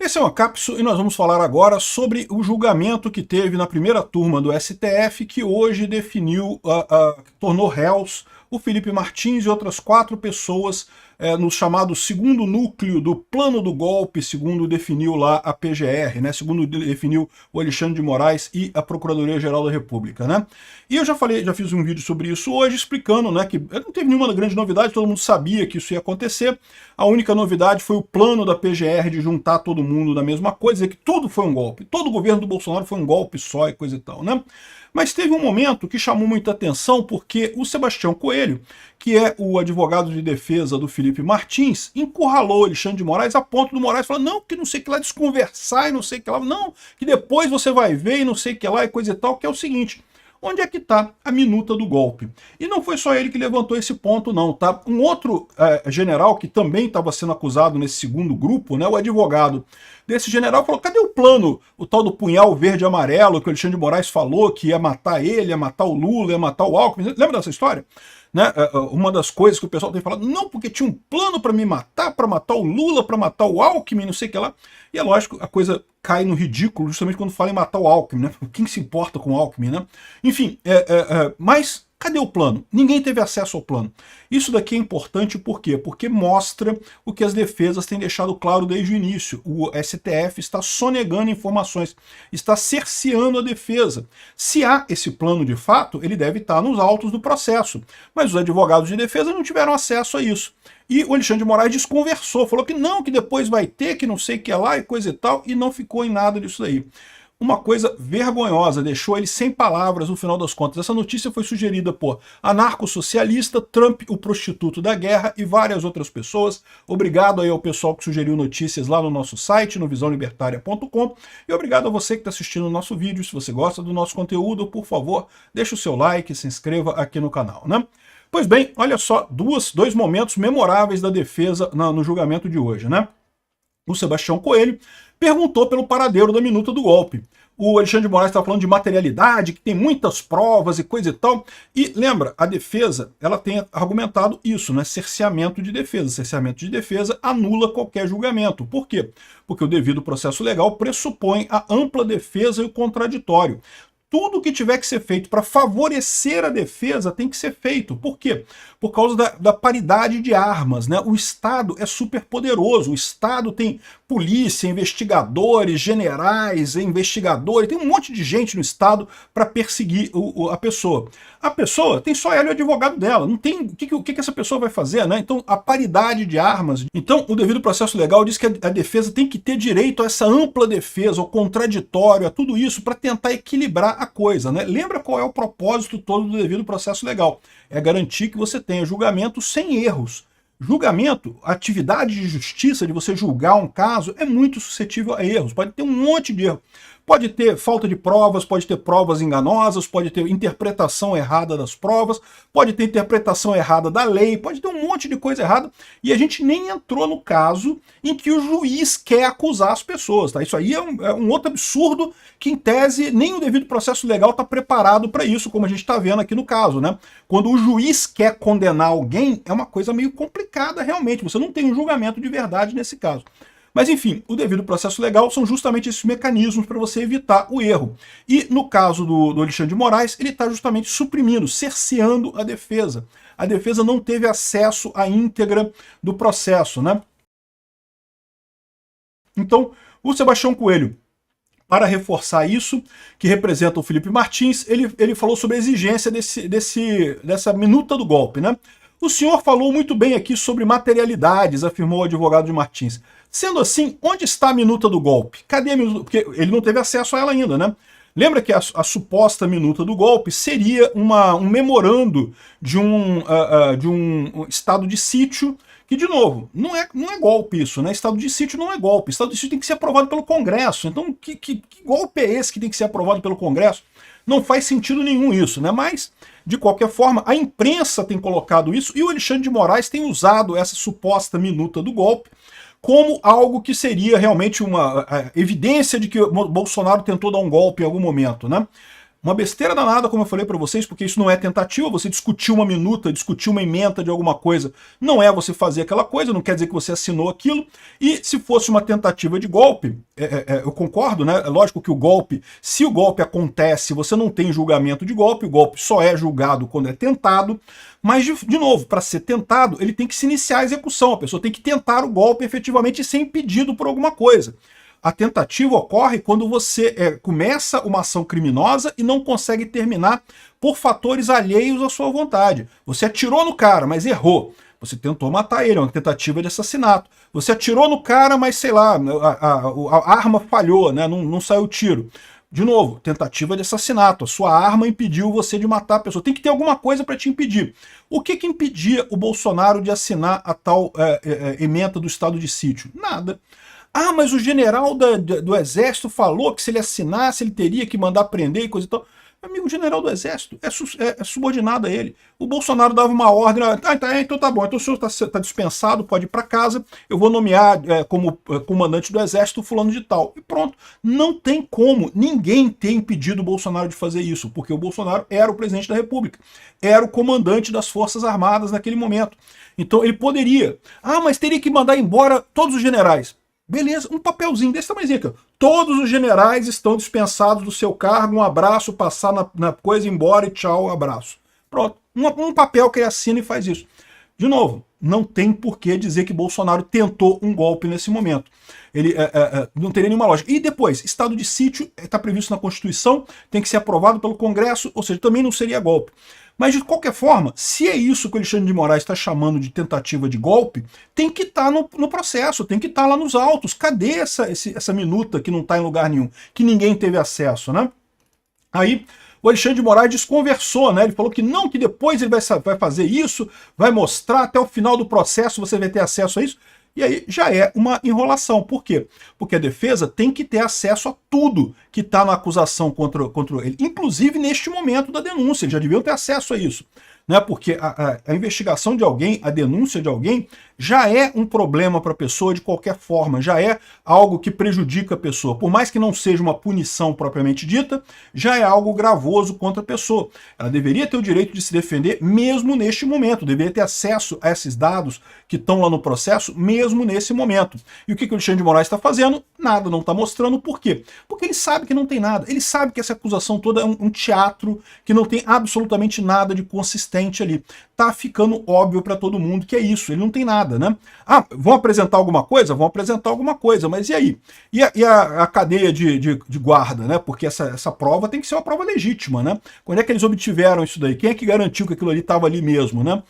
Esse é o Ancapso e nós vamos falar agora sobre o julgamento que teve na primeira turma do STF, que hoje definiu, tornou réus o Felipe Martins e outras 4 pessoas no chamado segundo núcleo do plano do golpe, segundo definiu lá a PGR, né? Segundo definiu o Alexandre de Moraes e a Procuradoria-Geral da República, né? E eu já fiz um vídeo sobre isso hoje, explicando, né, que não teve nenhuma grande novidade, todo mundo sabia que isso ia acontecer. A única novidade foi o plano da PGR de juntar todo mundo na mesma coisa, dizer que tudo foi um golpe, todo o governo do Bolsonaro foi um golpe só e coisa e tal, né? Mas teve um momento que chamou muita atenção porque o Sebastião Coelho, que é o advogado de defesa do Felipe Martins, encurralou Alexandre de Moraes a ponto do Moraes falar, não, que não sei o que lá, desconversar e não sei o que lá, não, que depois você vai ver e não sei o que lá e coisa e tal, que é o seguinte, onde é que está a minuta do golpe? E não foi só ele que levantou esse ponto não, tá? Um outro general que também estava sendo acusado nesse segundo grupo, né, o advogado desse general falou, cadê o plano, o tal do punhal verde e amarelo que o Alexandre de Moraes falou que ia matar ele, ia matar o Lula, ia matar o Alckmin, lembra dessa história? Né? Uma das coisas que o pessoal tem falado, não, porque tinha um plano para me matar, para matar o Lula, para matar o Alckmin, não sei o que lá. E é lógico, a coisa cai no ridículo justamente quando fala em matar o Alckmin, né? Quem se importa com o Alckmin, né? Enfim, mas cadê o plano? Ninguém teve acesso ao plano. Isso daqui é importante por quê? Porque mostra o que as defesas têm deixado claro desde o início. O STF está sonegando informações, está cerceando a defesa. Se há esse plano de fato, ele deve estar nos autos do processo. Mas os advogados de defesa não tiveram acesso a isso. E o Alexandre de Moraes desconversou, falou que não, que depois vai ter, que não sei o que é lá e coisa e tal, e não ficou em nada disso daí. Uma coisa vergonhosa, deixou ele sem palavras no final das contas. Essa notícia foi sugerida por anarcossocialista, Trump, o prostituto da guerra e várias outras pessoas. Obrigado aí ao pessoal que sugeriu notícias lá no nosso site, no visãolibertaria.com. E obrigado a você que está assistindo o nosso vídeo. Se você gosta do nosso conteúdo, por favor, deixe o seu like e se inscreva aqui no canal, né? Pois bem, olha só, dois momentos memoráveis da defesa no julgamento de hoje, né? O Sebastião Coelho perguntou pelo paradeiro da minuta do golpe. O Alexandre de Moraes estava falando de materialidade, que tem muitas provas e coisa e tal. E lembra, a defesa, ela tem argumentado isso, né? Cerceamento de defesa. Cerceamento de defesa anula qualquer julgamento. Por quê? Porque o devido processo legal pressupõe a ampla defesa e o contraditório. Tudo que tiver que ser feito para favorecer a defesa tem que ser feito. Por quê? Por causa da paridade de armas, né? O Estado é super poderoso, o Estado tem polícia, investigadores, generais, investigadores, tem um monte de gente no Estado para perseguir a pessoa. A pessoa tem só ela e o advogado dela, não tem o que essa pessoa vai fazer, né? Então a paridade de armas. Então o devido processo legal diz que a defesa tem que ter direito a essa ampla defesa, ao contraditório, a tudo isso para tentar equilibrar a coisa, né? Lembra qual é o propósito todo do devido processo legal? É garantir que você tenha julgamento sem erros. Julgamento, atividade de justiça, de você julgar um caso, é muito suscetível a erros. Pode ter um monte de erro. Pode ter falta de provas, pode ter provas enganosas, pode ter interpretação errada das provas, pode ter interpretação errada da lei, pode ter um monte de coisa errada, e a gente nem entrou no caso em que o juiz quer acusar as pessoas, tá? Isso aí é um outro absurdo que, em tese, nem o devido processo legal está preparado para isso, como a gente está vendo aqui no caso, né? Quando o juiz quer condenar alguém, é uma coisa meio complicada realmente, você não tem um julgamento de verdade nesse caso. Mas enfim, o devido processo legal são justamente esses mecanismos para você evitar o erro. E no caso do Alexandre de Moraes, ele está justamente suprimindo, cerceando a defesa. A defesa não teve acesso à íntegra do processo, né? Então, o Sebastião Coelho, para reforçar isso, que representa o Felipe Martins, ele falou sobre a exigência dessa minuta do golpe, né? O senhor falou muito bem aqui sobre materialidades, afirmou o advogado de Martins. Sendo assim, onde está a minuta do golpe? Cadê a minuta? Porque ele não teve acesso a ela ainda, né? Lembra que a suposta minuta do golpe seria um memorando de um estado de sítio, que, de novo, não é golpe isso, né? Estado de sítio não é golpe. Estado de sítio tem que ser aprovado pelo Congresso. Então, que golpe é esse que tem que ser aprovado pelo Congresso? Não faz sentido nenhum isso, né? Mas, de qualquer forma, a imprensa tem colocado isso e o Alexandre de Moraes tem usado essa suposta minuta do golpe como algo que seria realmente uma evidência de que o Bolsonaro tentou dar um golpe em algum momento, né? Uma besteira danada, como eu falei para vocês, porque isso não é tentativa, você discutir uma minuta, discutir uma ementa de alguma coisa, não é você fazer aquela coisa, não quer dizer que você assinou aquilo, e se fosse uma tentativa de golpe, eu concordo, né? É lógico que o golpe, se o golpe acontece, você não tem julgamento de golpe, o golpe só é julgado quando é tentado, mas, de novo, para ser tentado, ele tem que se iniciar a execução, a pessoa tem que tentar o golpe efetivamente sem impedido por alguma coisa. A tentativa ocorre quando você começa uma ação criminosa e não consegue terminar por fatores alheios à sua vontade. Você atirou no cara, mas errou. Você tentou matar ele, é uma tentativa de assassinato. Você atirou no cara, mas sei lá, a arma falhou, né? Não saiu tiro. De novo, tentativa de assassinato. A sua arma impediu você de matar a pessoa. Tem que ter alguma coisa para te impedir. O que impedia o Bolsonaro de assinar a tal ementa do estado de sítio? Nada. Ah, mas o general do exército falou que se ele assinasse, ele teria que mandar prender e coisa e tal. Amigo, o general do exército é subordinado a ele. O Bolsonaro dava uma ordem, então tá bom, então o senhor está dispensado, pode ir para casa, eu vou nomear como comandante do exército fulano de tal. E pronto. Não tem como ninguém ter impedido o Bolsonaro de fazer isso, porque o Bolsonaro era o presidente da República, era o comandante das Forças Armadas naquele momento. Então ele poderia. Ah, mas teria que mandar embora todos os generais. Beleza, um papelzinho desse tamanhozinho aqui, ó. Todos os generais estão dispensados do seu cargo, um abraço, passar na coisa, ir embora e tchau, abraço. Pronto, um papel que ele assina e faz isso. De novo, não tem por que dizer que Bolsonaro tentou um golpe nesse momento. Ele não teria nenhuma lógica. E depois, estado de sítio está previsto na Constituição, tem que ser aprovado pelo Congresso, ou seja, também não seria golpe. Mas, de qualquer forma, se é isso que o Alexandre de Moraes está chamando de tentativa de golpe, tem que estar no processo, tem que estar lá nos autos. Cadê essa minuta que não está em lugar nenhum, que ninguém teve acesso, né? Aí o Alexandre de Moraes desconversou, né? Ele falou que não, que depois ele vai fazer isso, vai mostrar até o final do processo, você vai ter acesso a isso. E aí já é uma enrolação. Por quê? Porque a defesa tem que ter acesso a tudo que está na acusação contra ele, inclusive neste momento da denúncia, eles já deviam ter acesso a isso. Né? Porque a investigação de alguém, a denúncia de alguém, já é um problema para a pessoa de qualquer forma, já é algo que prejudica a pessoa. Por mais que não seja uma punição propriamente dita, já é algo gravoso contra a pessoa. Ela deveria ter o direito de se defender mesmo neste momento, deveria ter acesso a esses dados que estão lá no processo mesmo nesse momento. E o que o Alexandre de Moraes está fazendo? Nada, não está mostrando. Por quê? Porque ele sabe que não tem nada, ele sabe que essa acusação toda é um teatro, que não tem absolutamente nada de consistente ali. Tá ficando óbvio para todo mundo que é isso, ele não tem nada, né? Ah, vão apresentar alguma coisa? Vão apresentar alguma coisa, mas e aí? E a cadeia de guarda, né? Porque essa prova tem que ser uma prova legítima, né? Quando é que eles obtiveram isso daí? Quem é que garantiu que aquilo ali estava ali mesmo, né?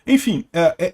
Enfim,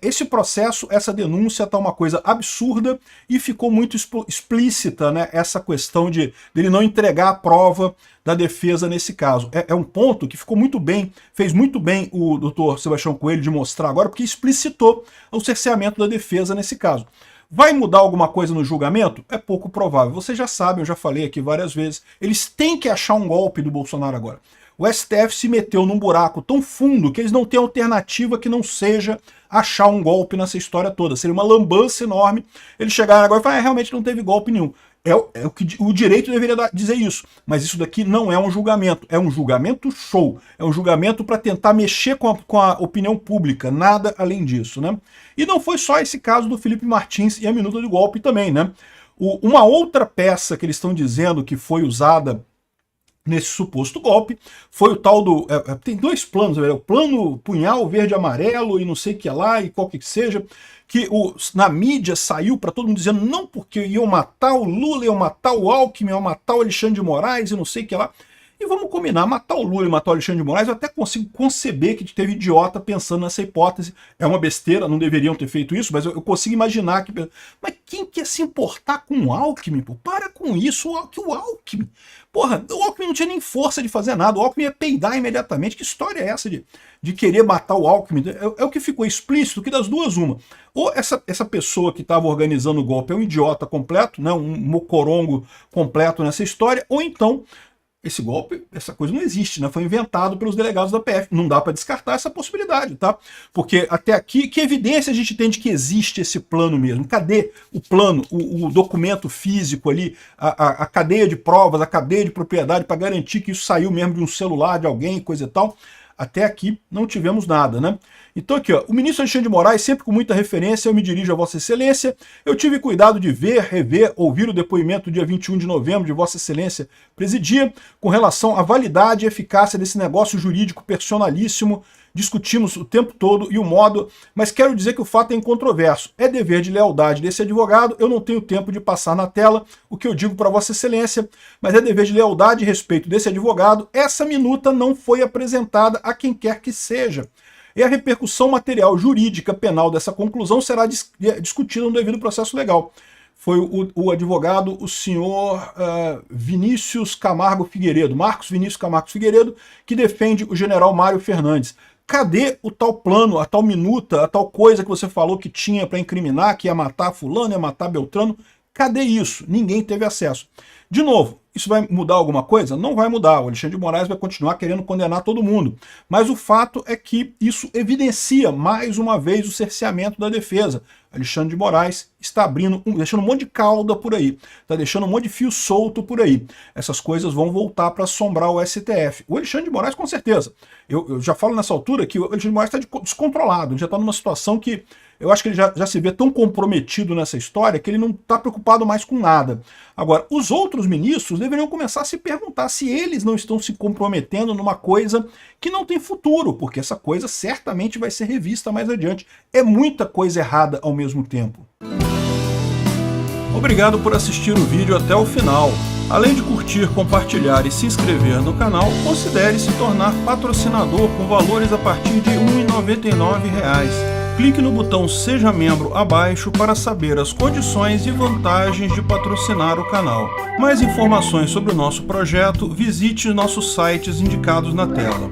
esse processo, essa denúncia está uma coisa absurda e ficou muito explícita, né, essa questão dele não entregar a prova da defesa nesse caso. É um ponto que ficou muito bem, fez muito bem o doutor Sebastião Coelho de mostrar agora, porque explicitou o cerceamento da defesa nesse caso. Vai mudar alguma coisa no julgamento? É pouco provável. Vocês já sabem, eu já falei aqui várias vezes, eles têm que achar um golpe do Bolsonaro agora. O STF se meteu num buraco tão fundo que eles não têm alternativa que não seja achar um golpe nessa história toda. Seria uma lambança enorme eles chegarem agora e falarem, realmente não teve golpe nenhum. O que o direito deveria dizer isso, mas isso daqui não é um julgamento, é um julgamento show, é um julgamento para tentar mexer com a opinião pública, nada além disso, né? E não foi só esse caso do Felipe Martins e a minuta do golpe também, né? Uma outra peça que eles estão dizendo que foi usada nesse suposto golpe, foi o tal do... tem dois planos, o plano punhal verde e amarelo e não sei o que lá, e qual que seja, que na mídia saiu para todo mundo dizendo não porque iam matar o Lula, iam matar o Alckmin, iam matar o Alexandre de Moraes e não sei o que lá. E vamos combinar, matar o Lula e matar o Alexandre de Moraes, eu até consigo conceber que teve idiota pensando nessa hipótese. É uma besteira, não deveriam ter feito isso, mas eu consigo imaginar que... Mas quem quer se importar com o Alckmin? Pô? Para com isso, o Alckmin... Porra, o Alckmin não tinha nem força de fazer nada, o Alckmin ia peidar imediatamente. Que história é essa de querer matar o Alckmin? É o que ficou explícito, que das duas uma. Ou essa pessoa que estava organizando o golpe é um idiota completo, né, um mocorongo completo nessa história, ou então... esse golpe, essa coisa não existe, né? Foi inventado pelos delegados da PF. Não dá para descartar essa possibilidade, tá? Porque até aqui, que evidência a gente tem de que existe esse plano mesmo? Cadê o plano, o documento físico ali, a cadeia de provas, a cadeia de propriedade para garantir que isso saiu mesmo de um celular de alguém, coisa e tal? Até aqui não tivemos nada, né? Então aqui, ó, o ministro Alexandre de Moraes, sempre com muita referência, eu me dirijo a Vossa Excelência. Eu tive cuidado de ver, rever, ouvir o depoimento do dia 21 de novembro de Vossa Excelência presidia, com relação à validade e eficácia desse negócio jurídico personalíssimo. Discutimos o tempo todo e o modo, mas quero dizer que o fato é incontroverso. É dever de lealdade desse advogado, eu não tenho tempo de passar na tela o que eu digo para Vossa Excelência, mas é dever de lealdade e respeito desse advogado. Essa minuta não foi apresentada a quem quer que seja. E a repercussão material, jurídica, penal dessa conclusão será discutida no devido processo legal. Foi o advogado, o senhor Vinícius Camargo Figueiredo, Marcos Vinícius Camargo Figueiredo, que defende o general Mário Fernandes. Cadê o tal plano, a tal minuta, a tal coisa que você falou que tinha para incriminar, que ia matar fulano, ia matar Beltrano? Cadê isso? Ninguém teve acesso. De novo, isso vai mudar alguma coisa? Não vai mudar. O Alexandre de Moraes vai continuar querendo condenar todo mundo. Mas o fato é que isso evidencia mais uma vez o cerceamento da defesa. Alexandre de Moraes está abrindo, deixando um monte de cauda por aí, está deixando um monte de fio solto por aí. Essas coisas vão voltar para assombrar o STF. O Alexandre de Moraes, com certeza. Eu já falo nessa altura que o Alexandre de Moraes está descontrolado, ele já está numa situação que eu acho que ele já se vê tão comprometido nessa história que ele não está preocupado mais com nada. Agora, os outros ministros deveriam começar a se perguntar se eles não estão se comprometendo numa coisa que não tem futuro, porque essa coisa certamente vai ser revista mais adiante. É muita coisa errada ao mesmo tempo. Obrigado por assistir o vídeo até o final. Além de curtir, compartilhar e se inscrever no canal, considere se tornar patrocinador com valores a partir de R$ 1,99. Clique no botão Seja Membro abaixo para saber as condições e vantagens de patrocinar o canal. Mais informações sobre o nosso projeto, visite nossos sites indicados na tela.